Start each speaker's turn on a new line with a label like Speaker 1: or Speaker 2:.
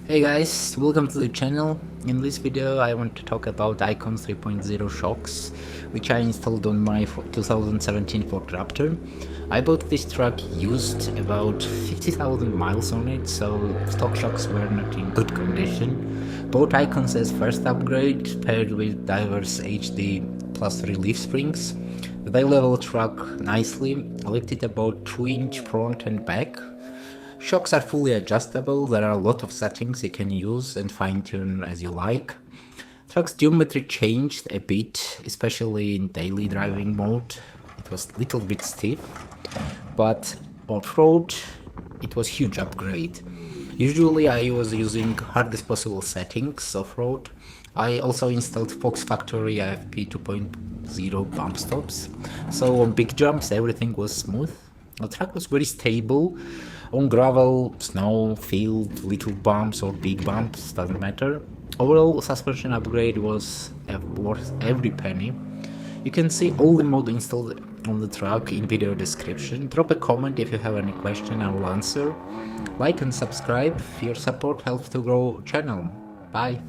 Speaker 1: Hey guys, welcome to the channel. In this video I want to talk about Icon 3.0 shocks, which I installed on my 2017 Ford Raptor. I bought this truck used, about 50,000 miles on it, so stock shocks were not in good condition. Bought Icons as first upgrade, paired with Diver's HD plus relief springs. They level truck nicely, lifted about 2-inch front and back. Shocks are fully adjustable, there are a lot of settings you can use and fine-tune as you like. Truck's geometry changed a bit, especially in daily driving mode. It was a little bit stiff, but off-road it was huge upgrade. Usually I was using hardest possible settings off-road. I also installed Fox Factory AFP 2.0 bump stops, so on big jumps everything was smooth. The track was very stable. On gravel, snow, field, little bumps or big bumps, doesn't matter. Overall suspension upgrade was worth every penny. You can see all the mod installed on the truck in video description. Drop a comment if you have any question, I will answer. Like and subscribe, your support helps to grow channel. Bye.